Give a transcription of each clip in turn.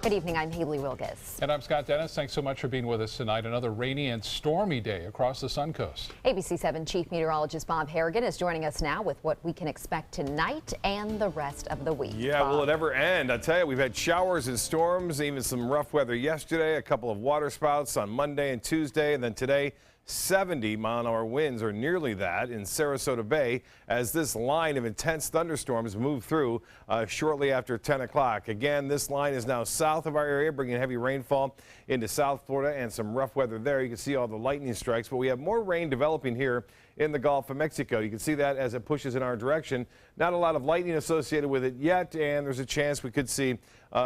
Good evening, I'm Haley Wilgus. And I'm Scott Dennis. Thanks so much for being with us tonight. Another rainy and stormy day across the Suncoast. ABC 7 Chief Meteorologist Bob Harrigan is joining us now with what we can expect tonight and the rest of the week. Yeah, Bob. will it ever end? I tell you, we've had showers and storms, even some rough weather yesterday, a couple of waterspouts on Monday and Tuesday, and then today 70-mile-an-hour winds, or nearly that, in Sarasota Bay as this line of intense thunderstorms move through shortly after 10 o'clock. Again, this line is now south of our area, bringing heavy rainfall into South Florida and some rough weather there. You can see all the lightning strikes, but we have more rain developing here in the Gulf of Mexico. You can see that as it pushes in our direction. Not a lot of lightning associated with it yet, and there's a chance we could see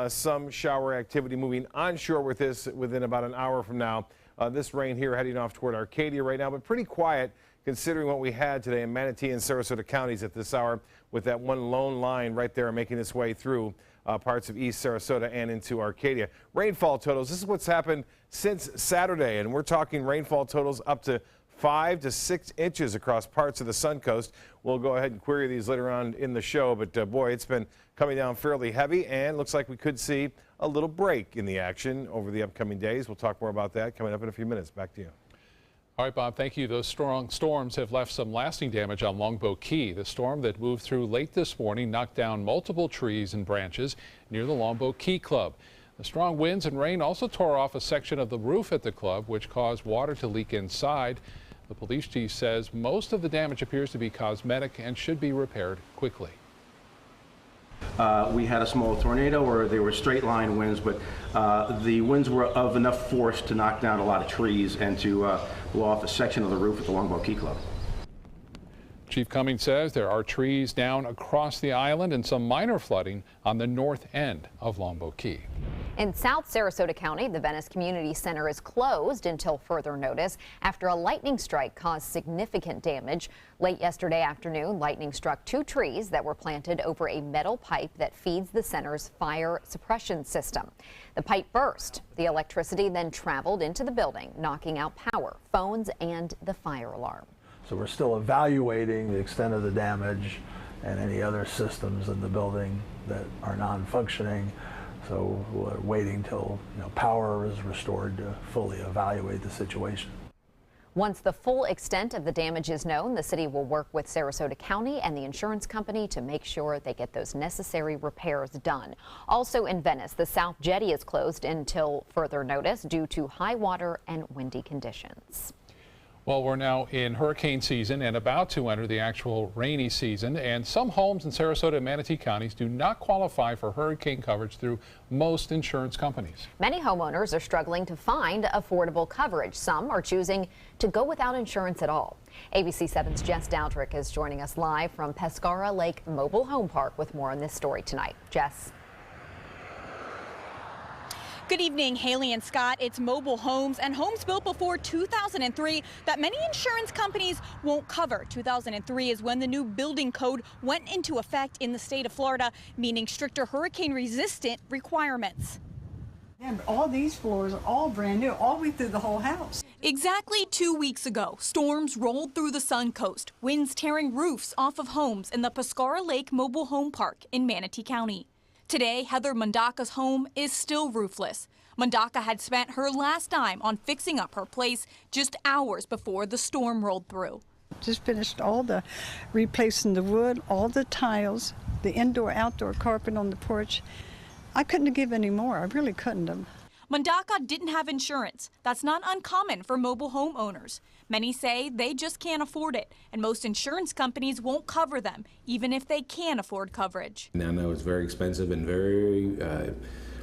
some shower activity moving onshore with this within about an hour from now. This rain here heading off toward Arcadia right now, but pretty quiet considering what we had today in Manatee and Sarasota counties at this hour, with that one lone line right there making its way through parts of East Sarasota and into Arcadia. Rainfall totals, this is what's happened since Saturday, and we're talking rainfall totals up to 5 to 6 inches across parts of the Suncoast. We'll go ahead and query these later on in the show, but boy, it's been coming down fairly heavy, and looks like we could see a little break in the action over the upcoming days. We'll talk more about that coming up in a few minutes. Back to you. All right, Bob, thank you. Those strong storms have left some lasting damage on Longboat Key. The storm that moved through late this morning knocked down multiple trees and branches near the Longboat Key Club. The strong winds and rain also tore off a section of the roof at the club, which caused water to leak inside. The police chief says most of the damage appears to be cosmetic and should be repaired quickly. We had a small tornado where there were straight line winds, but the winds were of enough force to knock down a lot of trees and to blow off a section of the roof at the Longboat Key Club. Chief Comeys says there are trees down across the island and some minor flooding on the north end of Longboat Key. In South Sarasota County, the Venice Community Center is closed until further notice after a lightning strike caused significant damage. Late yesterday afternoon, lightning struck 2 trees that were planted over a metal pipe that feeds the center's fire suppression system. The pipe burst. The electricity then traveled into the building, knocking out power, phones, and the fire alarm. So we're still evaluating the extent of the damage and any other systems in the building that are non-functioning. So we're waiting till power is restored to fully evaluate the situation. Once the full extent of the damage is known, the city will work with Sarasota County and the insurance company to make sure they get those necessary repairs done. Also in Venice, the South Jetty is closed until further notice due to high water and windy conditions. Well, we're now in hurricane season and about to enter the actual rainy season, and some homes in Sarasota and Manatee counties do not qualify for hurricane coverage through most insurance companies. Many homeowners are struggling to find affordable coverage. Some are choosing to go without insurance at all. ABC 7's Jess Dowdrick is joining us live from Pescara Lake Mobile Home Park with more on this story tonight. Jess. Good evening, Haley and Scott. It's mobile homes and homes built before 2003 that many insurance companies won't cover. 2003 is when the new building code went into effect in the state of Florida, meaning stricter hurricane-resistant requirements. And all these floors are all brand new, all the way through the whole house. Exactly 2 weeks ago, storms rolled through the Suncoast, winds tearing roofs off of homes in the Pescara Lake Mobile Home Park in Manatee County. Today, Heather Mondaka's home is still roofless. Mondaka had spent her last dime on fixing up her place just hours before the storm rolled through. Just finished all the replacing the wood, all the tiles, the indoor-outdoor carpet on the porch. I couldn't have given any more. I really couldn't have. Mondaka didn't have insurance. That's not uncommon for mobile home owners. Many say they just can't afford it, and most insurance companies won't cover them, even if they can afford coverage. Now I know it's very expensive and very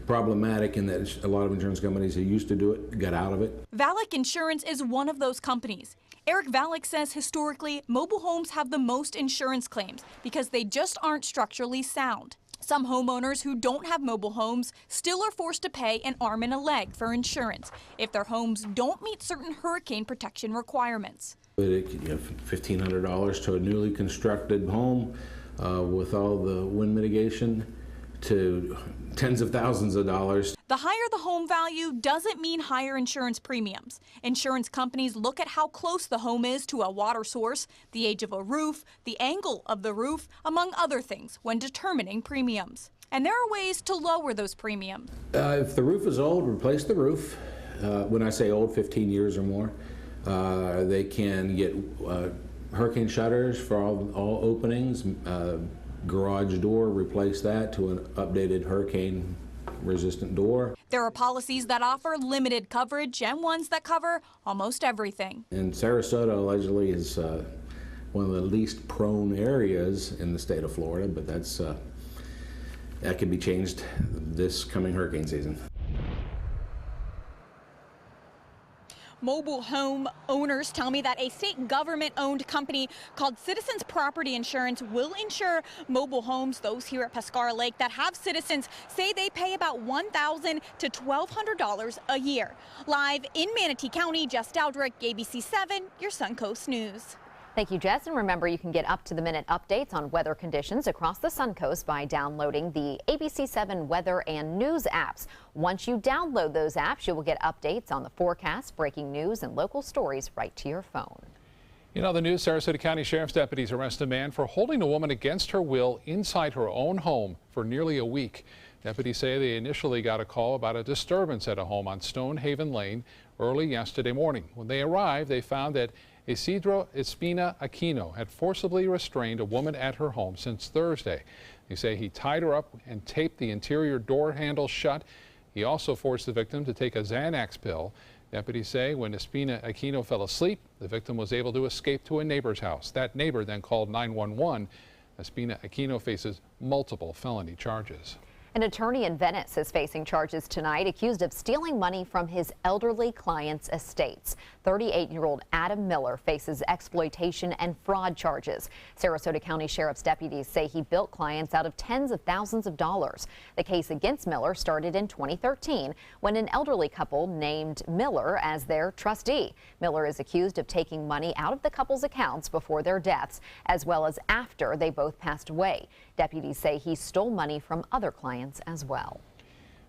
problematic in that a lot of insurance companies who used to do it got out of it. Valak Insurance is one of those companies. Eric Valak says historically, mobile homes have the most insurance claims because they just aren't structurally sound. Some homeowners who don't have mobile homes still are forced to pay an arm and a leg for insurance if their homes don't meet certain hurricane protection requirements. It could give $1,500 to a newly constructed home with all the wind mitigation to tens of thousands of dollars. The higher the home value doesn't mean higher insurance premiums. Insurance companies look at how close the home is to a water source, the age of a roof, the angle of the roof, among other things, when determining premiums. And there are ways to lower those premiums. If the roof is old, replace the roof. When I say old, 15 years or more. They can get hurricane shutters for all openings, garage door, replace that to an updated hurricane resistant door. There are policies that offer limited coverage and ones that cover almost everything. And Sarasota allegedly is one of the least prone areas in the state of Florida, but that can be changed this coming hurricane season. Mobile home owners tell me that a state government-owned company called Citizens Property Insurance will insure mobile homes. Those here at Pescara Lake that have Citizens say they pay about $1,000 to $1,200 a year. Live in Manatee County, Jess Dowdrick, ABC 7, your Suncoast News. Thank you, Jess. And remember, you can get up-to-the-minute updates on weather conditions across the Suncoast by downloading the ABC 7 weather and news apps. Once you download those apps, you will get updates on the forecast, breaking news, and local stories right to your phone. You know, the news, Sarasota County Sheriff's deputies arrest a man for holding a woman against her will inside her own home for nearly a week. Deputies say they initially got a call about a disturbance at a home on Stonehaven Lane early yesterday morning. When they arrived, they found that Isidro Espina Aquino had forcibly restrained a woman at her home since Thursday. They say he tied her up and taped the interior door handle shut. He also forced the victim to take a Xanax pill. Deputies say when Espina Aquino fell asleep, the victim was able to escape to a neighbor's house. That neighbor then called 911. Espina Aquino faces multiple felony charges. An attorney in Venice is facing charges tonight, accused of stealing money from his elderly clients' estates. 38-year-old Adam Miller faces exploitation and fraud charges. Sarasota County Sheriff's deputies say he built clients out of tens of thousands of dollars. The case against Miller started in 2013 when an elderly couple named Miller as their trustee. Miller is accused of taking money out of the couple's accounts before their deaths, as well as after they both passed away. Deputies say he stole money from other clients as well.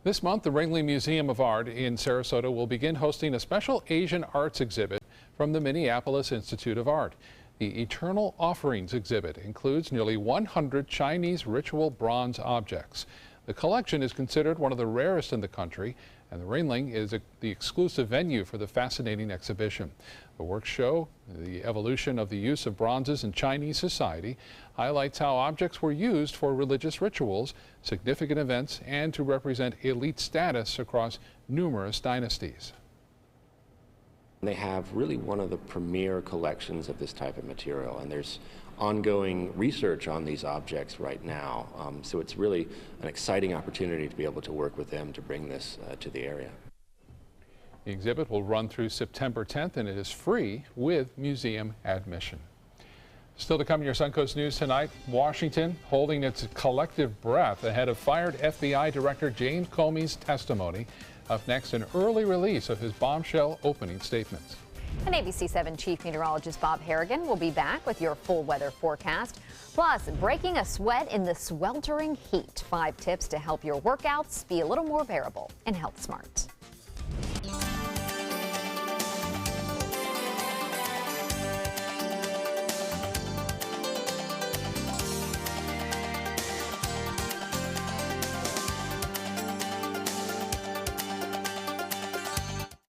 This month, the Ringley Museum of Art in Sarasota will begin hosting a special Asian arts exhibit from the Minneapolis Institute of Art. The Eternal Offerings exhibit includes nearly 100 Chinese ritual bronze objects. The collection is considered one of the rarest in the country, and the Ringling is the exclusive venue for the fascinating exhibition. The works show the evolution of the use of bronzes in Chinese society, highlights how objects were used for religious rituals, significant events, and to represent elite status across numerous dynasties. They have really one of the premier collections of this type of material, and there's ongoing research on these objects right now. So it's really an exciting opportunity to be able to work with them to bring this to the area. The exhibit will run through September 10th, and it is free with museum admission. Still to come in your Suncoast News tonight, Washington holding its collective breath ahead of fired FBI Director James Comey's testimony. Up next, an early release of his bombshell opening statements. And ABC 7 Chief Meteorologist Bob Harrigan will be back with your full weather forecast. Plus, breaking a sweat in the sweltering heat. 5 tips to help your workouts be a little more bearable and health smart.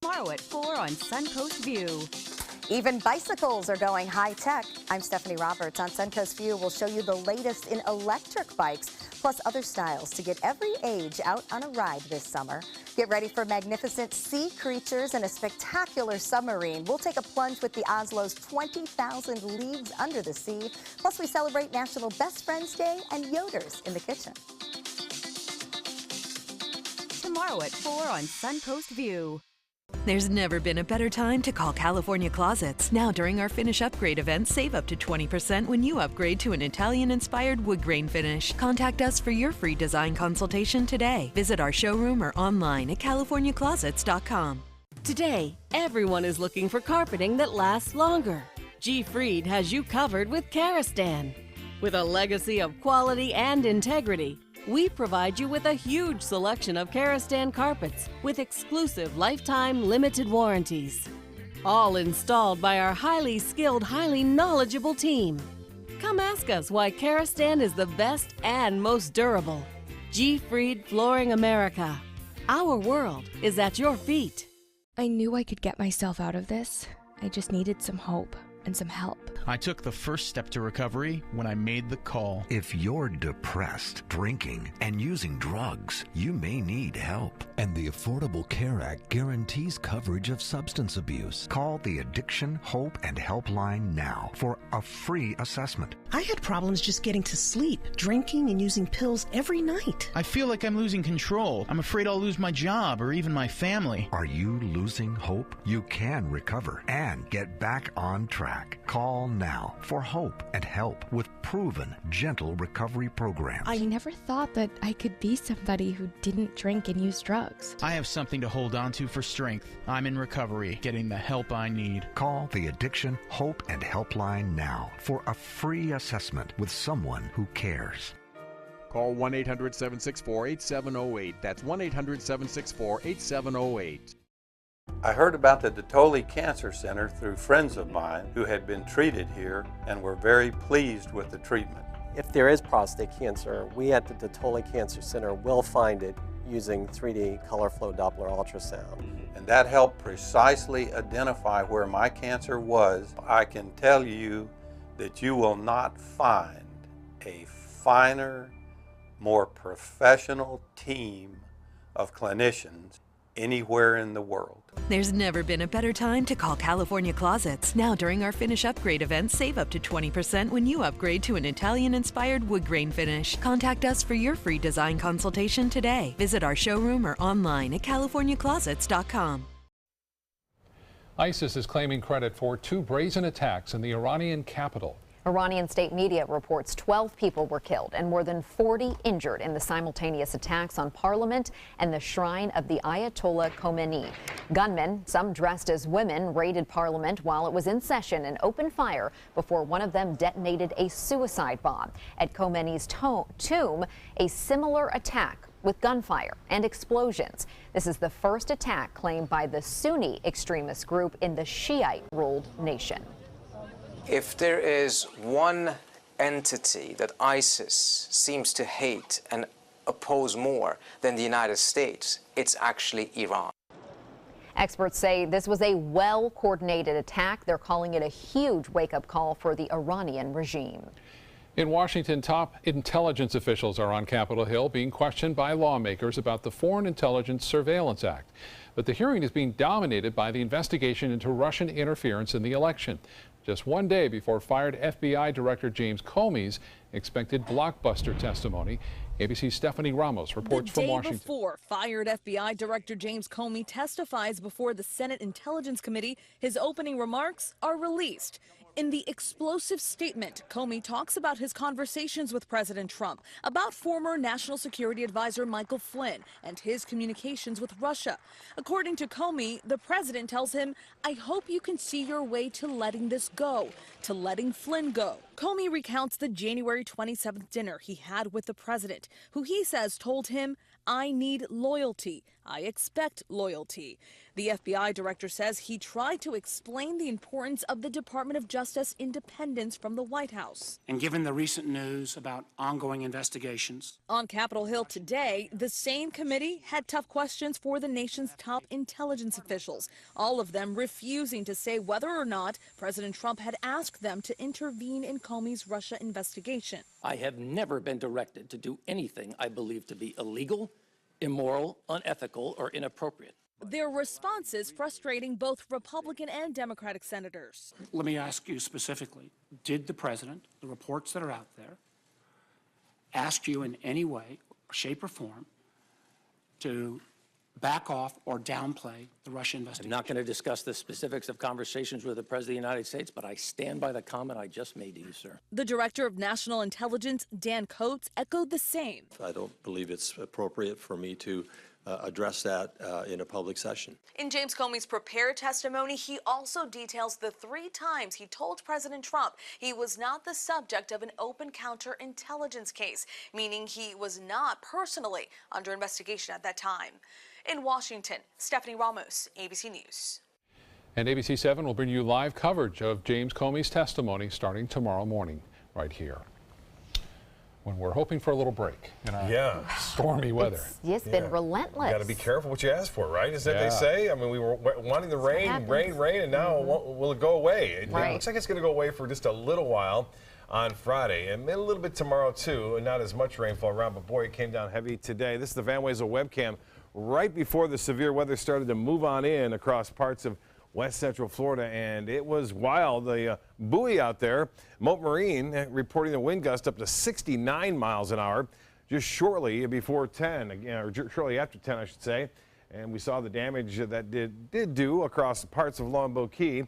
Tomorrow at 4 on Suncoast View. Even bicycles are going high-tech. I'm Stephanie Roberts. On Suncoast View, we'll show you the latest in electric bikes, plus other styles to get every age out on a ride this summer. Get ready for magnificent sea creatures and a spectacular submarine. We'll take a plunge with the Oslo's 20,000 Leagues Under the Sea. Plus, we celebrate National Best Friends Day and Yoders in the kitchen. Tomorrow at 4 on Suncoast View. There's never been a better time to call California Closets. Now during our Finish Upgrade event, save up to 20% when you upgrade to an Italian-inspired wood grain finish. Contact us for your free design consultation today. Visit our showroom or online at californiaclosets.com. Today, everyone is looking for carpeting that lasts longer. G. Fried has you covered with Karastan. With a legacy of quality and integrity, we provide you with a huge selection of Karastan carpets with exclusive lifetime limited warranties. All installed by our highly skilled, highly knowledgeable team. Come ask us why Karastan is the best and most durable. G. Fried Flooring America. Our world is at your feet. I knew I could get myself out of this. I just needed some hope and some help. I took the first step to recovery when I made the call. If you're depressed, drinking, and using drugs, you may need help. And the Affordable Care Act guarantees coverage of substance abuse. Call the Addiction, Hope, and Helpline now for a free assessment. I had problems just getting to sleep, drinking and using pills every night. I feel like I'm losing control. I'm afraid I'll lose my job or even my family. Are you losing hope? You can recover and get back on track. Call now for hope and help with proven, gentle recovery programs. I never thought that I could be somebody who didn't drink and use drugs. I have something to hold on to for strength. I'm in recovery, getting the help I need. Call the Addiction, Hope, and Helpline now for a free assessment with someone who cares. Call 1-800-764-8708. That's 1-800-764-8708. I heard about the Dotoli Cancer Center through friends of mine who had been treated here and were very pleased with the treatment. If there is prostate cancer, we at the Dotoli Cancer Center will find it using 3D color flow Doppler ultrasound. And that helped precisely identify where my cancer was. I can tell you that you will not find a finer, more professional team of clinicians anywhere in the world. There's never been a better time to call California Closets. Now during our Finish Upgrade event, save up to 20% when you upgrade to an Italian-inspired wood grain finish. Contact us for your free design consultation today. Visit our showroom or online at californiaclosets.com. ISIS is claiming credit for 2 brazen attacks in the Iranian capital. Iranian state media reports 12 people were killed and more than 40 injured in the simultaneous attacks on parliament and the shrine of the Ayatollah Khomeini. Gunmen, some dressed as women, raided parliament while it was in session and opened fire before one of them detonated a suicide bomb. At Khomeini's tomb, a similar attack with gunfire and explosions. This is the first attack claimed by the Sunni extremist group in the Shiite-ruled nation. If there is one entity that ISIS seems to hate and oppose more than the United States, it's actually Iran. Experts say this was a well-coordinated attack. They're calling it a huge wake-up call for the Iranian regime. In Washington, top intelligence officials are on Capitol Hill being questioned by lawmakers about the Foreign Intelligence Surveillance Act. But the hearing is being dominated by the investigation into Russian interference in the election. Just one day before fired FBI Director James Comeys expected blockbuster testimony. ABC's Stephanie Ramos reports from Washington. The day before fired FBI Director James Comey testifies before the Senate Intelligence Committee, his opening remarks are released. In the explosive statement, Comey talks about his conversations with President Trump, about former National Security Advisor Michael Flynn and his communications with Russia. According to Comey, the president tells him, "I hope you can see your way to letting this go, to letting Flynn go." Comey recounts the January 27th dinner he had with the president, who he says told him, "I need loyalty. I expect loyalty." The FBI director says he tried to explain the importance of the Department of Justice independence from the White House. And given the recent news about ongoing investigations. On Capitol Hill today, the same committee had tough questions for the nation's top intelligence officials, all of them refusing to say whether or not President Trump had asked them to intervene in Comey's Russia investigation. I have never been directed to do anything I believe to be illegal, immoral, unethical, or inappropriate. Their responses frustrating both Republican and Democratic senators. Let me ask you specifically, did the president, the reports that are out there, ask you in any way, shape or form to back off or downplay the Russia investigation? I'm not going to discuss the specifics of conversations with the President of the United States, but I stand by the comment I just made to you, sir. The Director of National Intelligence, Dan Coates, echoed the same. I don't believe it's appropriate for me to address that in a public session. In James Comey's prepared testimony, he also details the 3 times he told President Trump he was not the subject of an open counterintelligence case, meaning he was not personally under investigation at that time. In Washington, Stephanie Ramos, ABC News. And ABC 7 will bring you live coverage of James Comey's testimony starting tomorrow morning right here. when we're hoping for a little break in our stormy weather. It's been relentless. You got to be careful what you ask for, right? Is that they say? I mean, we were wanting the rain, and now will it go away? It looks like it's going to go away for just a little while on Friday, and a little bit tomorrow too, and not as much rainfall around, but boy, it came down heavy today. This is the Van Wezel webcam right before the severe weather started to move on in across parts of West Central Florida, and it was wild. The buoy out there, Moat Marine, reporting a wind gust up to 69 miles an hour just shortly before 10, or shortly after 10, I should say. And we saw the damage that did do across parts of Longboat Key,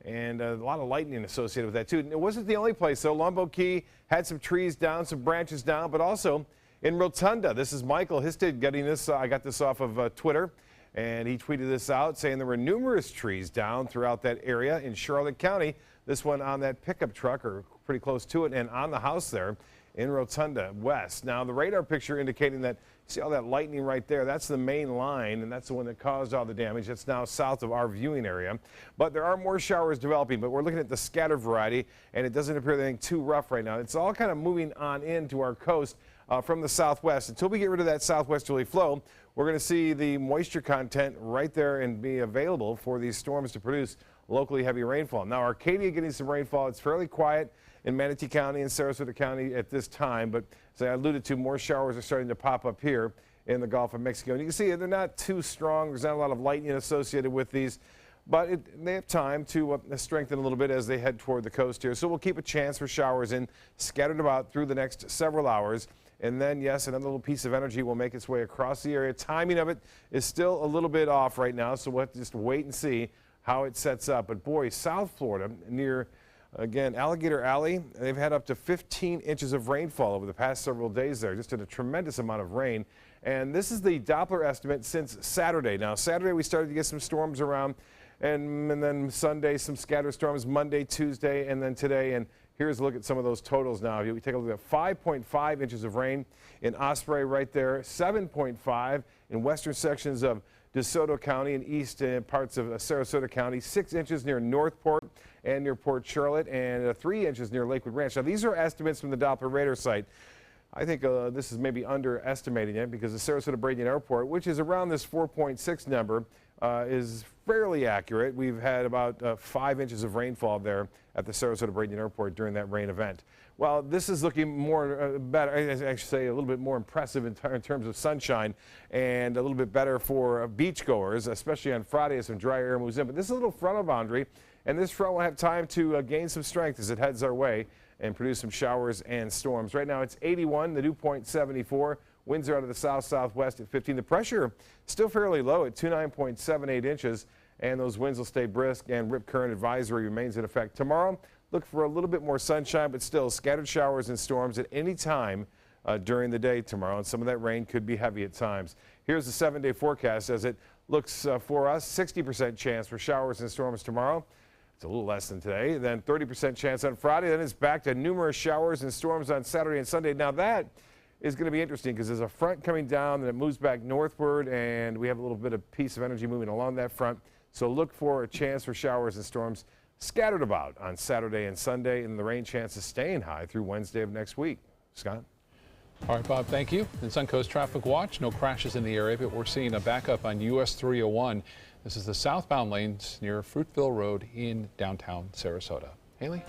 and a lot of lightning associated with that too. And it wasn't the only place, though. Longboat Key had some trees down, some branches down, but also in Rotunda. This is Michael Histed getting this. I got this off of Twitter. And he tweeted this out saying there were numerous trees down throughout that area in Charlotte County. This one on that pickup truck, or pretty close to it, and on the house there in Rotunda West. Now, the radar picture indicating that, see all that lightning right there? That's the main line, and that's the one that caused all the damage. That's now south of our viewing area. But there are more showers developing, but we're looking at the scattered variety, and it doesn't appear anything too rough right now. It's all kind of moving on into our coast from the southwest. Until we get rid of that southwesterly flow, we're going to see the moisture content right there and be available for these storms to produce locally heavy rainfall. Now, Arcadia getting some rainfall. It's fairly quiet in Manatee County and Sarasota County at this time, but as I alluded to, more showers are starting to pop up here in the Gulf of Mexico. And you can see they're not too strong. There's not a lot of lightning associated with these, but they have time to strengthen a little bit as they head toward the coast here. So we'll keep a chance for showers in scattered about through the next several hours. And then, yes, another little piece of energy will make its way across the area. Timing of it is still a little bit off right now, so we'll have to just wait and see how it sets up. But boy, South Florida near, again, Alligator Alley, they've had up to 15 inches of rainfall over the past several days there, just a tremendous amount of rain. And this is the Doppler estimate since Saturday. Now, Saturday we started to get some storms around, and then Sunday some scattered storms, Monday, Tuesday, and then today. And here's a look at some of those totals now. We take a look at 5.5 inches of rain in Osprey right there, 7.5 in western sections of DeSoto County and east parts of Sarasota County, 6 inches near Northport and near Port Charlotte, and 3 inches near Lakewood Ranch. Now, these are estimates from the Doppler radar site. I think this is maybe underestimating it because the Sarasota-Bradenton Airport, which is around this 4.6 number, is fairly accurate. We've had about 5 inches of rainfall there at the Sarasota-Bradenton Airport during that rain event. Well, this is looking more better, I should say a little bit more impressive in terms of sunshine, and a little bit better for beachgoers, especially on Friday as some dry air moves in. But this is a little frontal boundary, and this front will have time to gain some strength as it heads our way and produce some showers and storms. Right now it's 81, the dew point 74. Winds are out of the south-southwest at 15. The pressure still fairly low at 29.78 inches, and those winds will stay brisk, and rip current advisory remains in effect. Tomorrow, look for a little bit more sunshine, but still scattered showers and storms at any time during the day tomorrow, and some of that rain could be heavy at times. Here's the 7-day forecast as it looks for us. 60% chance for showers and storms tomorrow. It's a little less than today. Then 30% chance on Friday. Then it's back to numerous showers and storms on Saturday and Sunday. Now that is going to be interesting because there's a front coming down and it moves back northward, and we have a little bit of piece of energy moving along that front. So look for a chance for showers and storms scattered about on Saturday and Sunday, and the rain chances staying high through Wednesday of next week. Scott? All right, Bob, thank you. In Suncoast Traffic Watch, no crashes in the area, but we're seeing a backup on US 301. This is the southbound lanes near Fruitville Road in downtown Sarasota. Haley?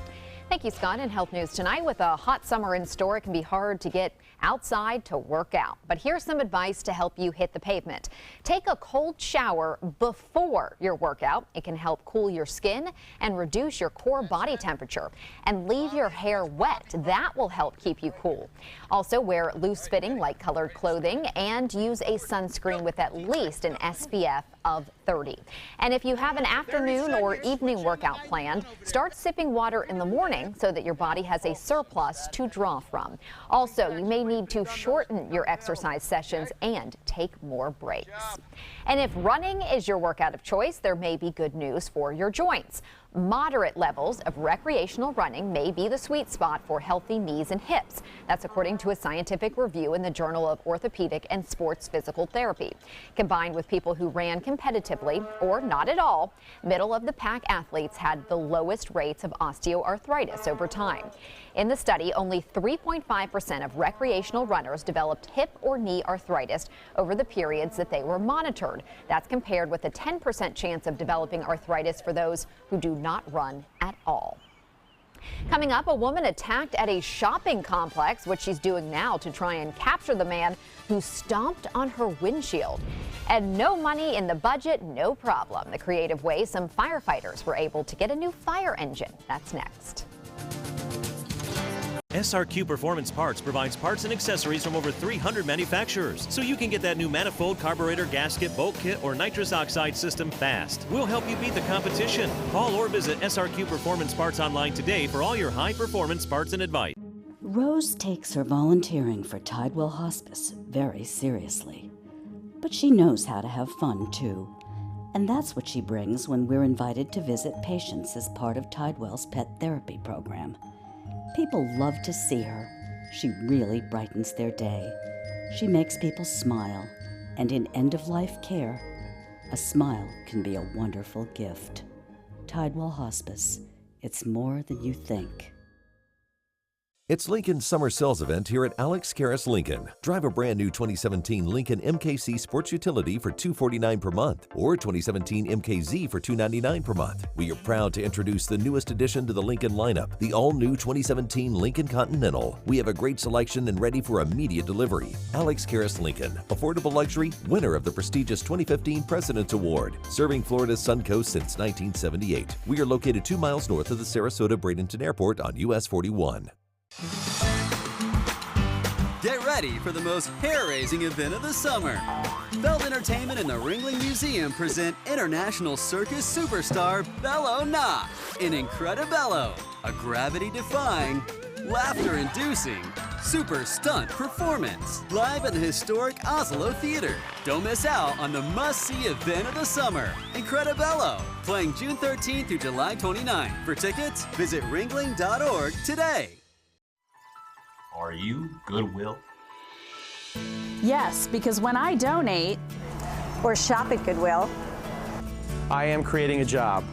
Thank you, Scott. In health news tonight, with a hot summer in store, it can be hard to get outside to work out. But here's some advice to help you hit the pavement. Take a cold shower before your workout. It can help cool your skin and reduce your core body temperature. And leave your hair wet. That will help keep you cool. Also, wear loose-fitting, light-colored clothing and use a sunscreen with at least an SPF of 30. And if you have an afternoon or evening workout planned, start sipping water in the morning so that your body has a surplus to draw from. Also, you may need to shorten your exercise sessions and take take more breaks. And if running is your workout of choice, there may be good news for your joints. Moderate levels of recreational running may be the sweet spot for healthy knees and hips. That's according to a scientific review in the Journal of Orthopedic and Sports Physical Therapy. Combined with people who ran competitively or not at all, middle-of-the-pack athletes had the lowest rates of osteoarthritis over time. In the study, only 3.5% of recreational runners developed hip or knee arthritis over the periods that they were monitored. That's compared with a 10% chance of developing arthritis for those who do not run at all. Coming up, a woman attacked at a shopping complex, what she's doing now to try and capture the man who stomped on her windshield. And no money in the budget, no problem. The creative way some firefighters were able to get a new fire engine. That's next. SRQ Performance Parts provides parts and accessories from over 300 manufacturers, so you can get that new manifold, carburetor, gasket, bolt kit, or nitrous oxide system fast. We'll help you beat the competition. Call or visit SRQ Performance Parts online today for all your high-performance parts and advice. Rose takes her volunteering for Tidewell Hospice very seriously, but she knows how to have fun, too. And that's what she brings when we're invited to visit patients as part of Tidewell's pet therapy program. People love to see her. She really brightens their day. She makes people smile, and in end-of-life care, a smile can be a wonderful gift. Tidewell Hospice. It's more than you think. It's Lincoln's summer sales event here at Alex Karras Lincoln. Drive a brand new 2017 Lincoln MKC Sports Utility for $249 per month or 2017 MKZ for $299 per month. We are proud to introduce the newest addition to the Lincoln lineup, the all-new 2017 Lincoln Continental. We have a great selection and ready for immediate delivery. Alex Karras Lincoln, affordable luxury, winner of the prestigious 2015 President's Award, serving Florida's Suncoast since 1978. We are located 2 miles north of the Sarasota-Bradenton Airport on US 41. Get ready for the most hair-raising event of the summer. Feld Entertainment and the Ringling Museum present international circus superstar Bello Knott in Incredibello, a gravity-defying, laughter-inducing, super stunt performance live at the historic Oslo Theater. Don't miss out on the must-see event of the summer, Incredibello, playing June 13th through July 29th. For tickets, visit ringling.org today. Are you Goodwill? Yes, because when I donate or shop at Goodwill, I am creating a job.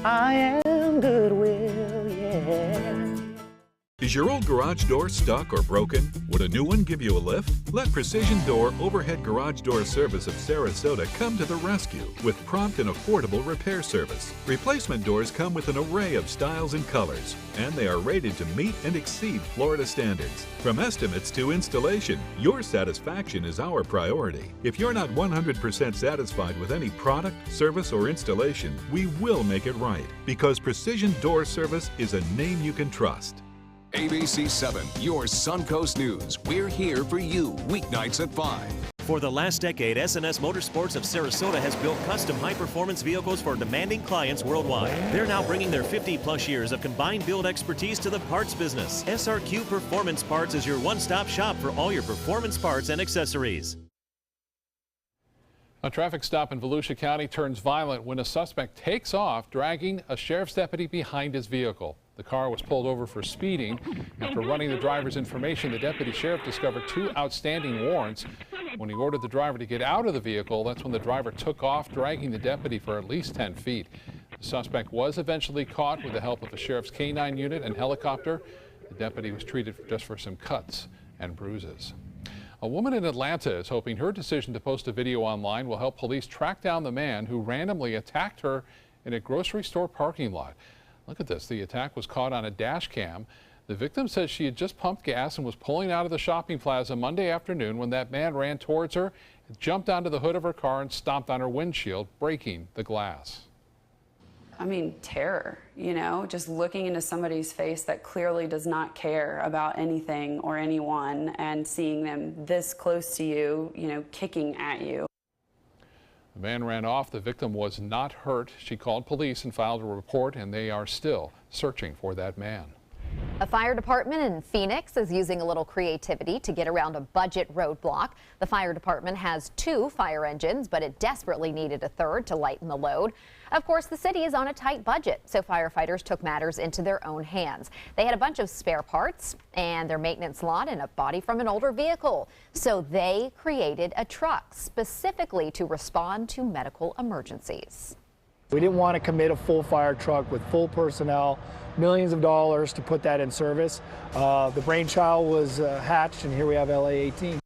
I am Goodwill, yeah. Is your old garage door stuck or broken? Would a new one give you a lift? Let Precision Door Overhead Garage Door Service of Sarasota come to the rescue with prompt and affordable repair service. Replacement doors come with an array of styles and colors, and they are rated to meet and exceed Florida standards. From estimates to installation, your satisfaction is our priority. If you're not 100% satisfied with any product, service, or installation, we will make it right, because Precision Door Service is a name you can trust. ABC 7, your Suncoast News. We're here for you weeknights at 5. For the last decade, S&S Motorsports of Sarasota has built custom high-performance vehicles for demanding clients worldwide. They're now bringing their 50-plus years of combined build expertise to the parts business. SRQ Performance Parts is your one-stop shop for all your performance parts and accessories. A traffic stop in Volusia County turns violent when a suspect takes off, dragging a sheriff's deputy behind his vehicle. The car was pulled over for speeding. After running the driver's information, the deputy sheriff discovered 2 outstanding warrants. When he ordered the driver to get out of the vehicle, that's when the driver took off, dragging the deputy for at least 10 feet. The suspect was eventually caught with the help of a sheriff's K-9 unit and helicopter. The deputy was treated just for some cuts and bruises. A woman in Atlanta is hoping her decision to post a video online will help police track down the man who randomly attacked her in a grocery store parking lot. Look at this. The attack was caught on a dash cam. The victim says she had just pumped gas and was pulling out of the shopping plaza Monday afternoon when that man ran towards her, jumped onto the hood of her car and stomped on her windshield, breaking the glass. I mean, terror, you know, just looking into somebody's face that clearly does not care about anything or anyone and seeing them this close to you, you know, kicking at you. The man ran off. The victim was not hurt. She called police and filed a report, and they are still searching for that man. A fire department in Phoenix is using a little creativity to get around a budget roadblock. The fire department has 2 fire engines, but it desperately needed a third to lighten the load. Of course, the city is on a tight budget, so firefighters took matters into their own hands. They had a bunch of spare parts and their maintenance lot and a body from an older vehicle. So they created a truck specifically to respond to medical emergencies. We didn't want to commit a full fire truck with full personnel, millions of dollars to put that in service. The brainchild was hatched, and here we have LA 18.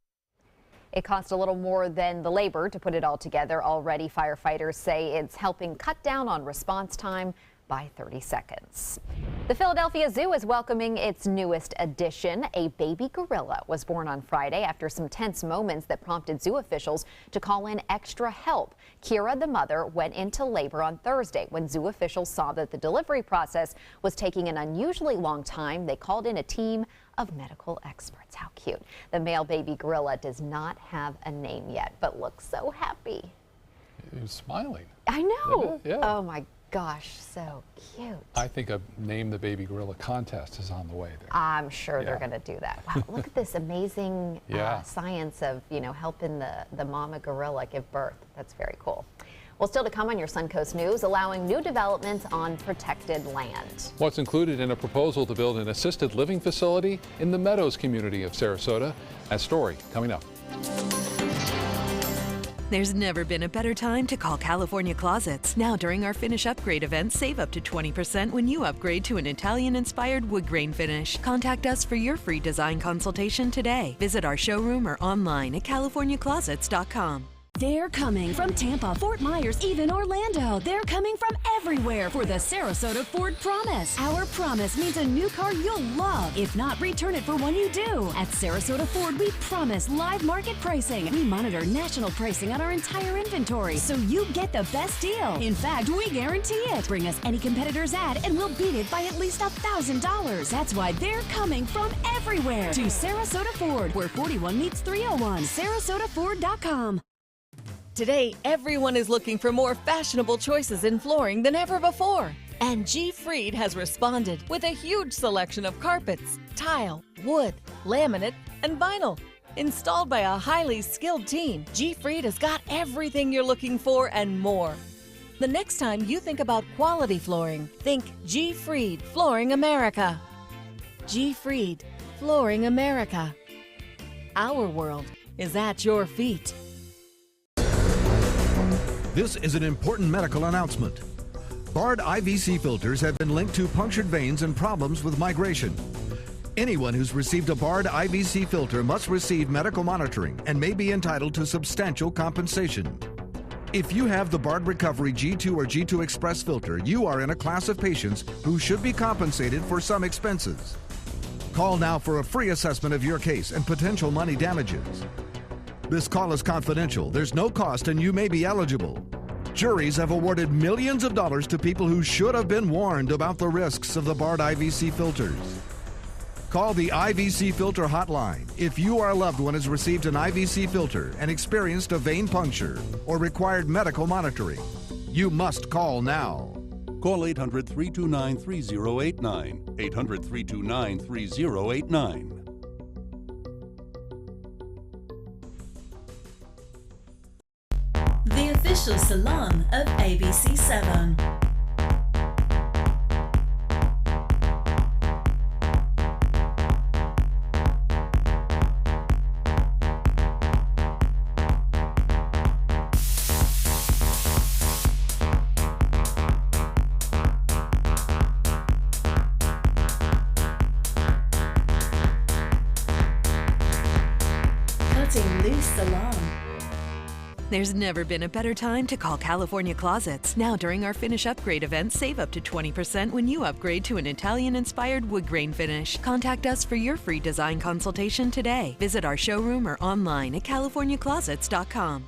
It cost a little more than the labor to put it all together. Already, firefighters say it's helping cut down on response time by 30 seconds. The Philadelphia Zoo is welcoming its newest addition. A baby gorilla was born on Friday after some tense moments that prompted zoo officials to call in extra help. Kira, the mother, went into labor on Thursday. When zoo officials saw that the delivery process was taking an unusually long time, they called in a team of medical experts. How cute. The male baby gorilla does not have a name yet, but looks so happy. He's smiling. I know. Yeah. Oh my gosh, so cute. I think a Name the Baby Gorilla contest is on the way there. I'm sure they're going to do that. Wow, look at this amazing science of, helping the mama gorilla give birth. That's very cool. Well, still to come on your Suncoast News, allowing new developments on protected land. What's included in a proposal to build an assisted living facility in the Meadows community of Sarasota? That story coming up. There's never been a better time to call California Closets. Now during our Finish Upgrade event, save up to 20% when you upgrade to an Italian-inspired wood grain finish. Contact us for your free design consultation today. Visit our showroom or online at californiaclosets.com. They're coming from Tampa, Fort Myers, even Orlando. They're coming from everywhere for the Sarasota Ford Promise. Our promise means a new car you'll love. If not, return it for one you do. At Sarasota Ford, we promise live market pricing. We monitor national pricing on our entire inventory, so you get the best deal. In fact, we guarantee it. Bring us any competitor's ad, and we'll beat it by at least $1,000. That's why they're coming from everywhere to Sarasota Ford, where 41 meets 301. SarasotaFord.com. Today, everyone is looking for more fashionable choices in flooring than ever before. And G. Fried has responded with a huge selection of carpets, tile, wood, laminate, and vinyl. Installed by a highly skilled team, G. Fried has got everything you're looking for and more. The next time you think about quality flooring, think G. Fried Flooring America. G. Fried Flooring America. Our world is at your feet. This is an important medical announcement. Bard IVC filters have been linked to punctured veins and problems with migration. Anyone who's received a Bard IVC filter must receive medical monitoring and may be entitled to substantial compensation. If you have the Bard Recovery G2 or G2 Express filter, you are in a class of patients who should be compensated for some expenses. Call now for a free assessment of your case and potential money damages. This call is confidential. There's no cost and you may be eligible. Juries have awarded millions of dollars to people who should have been warned about the risks of the Bard IVC filters. Call the IVC Filter Hotline if you or a loved one has received an IVC filter and experienced a vein puncture or required medical monitoring. You must call now. Call 800-329-3089. 800-329-3089. The official salon of ABC7. Cutting Loose Salon. There's never been a better time to call California Closets. Now during our Finish Upgrade event, save up to 20% when you upgrade to an Italian-inspired wood grain finish. Contact us for your free design consultation today. Visit our showroom or online at californiaclosets.com.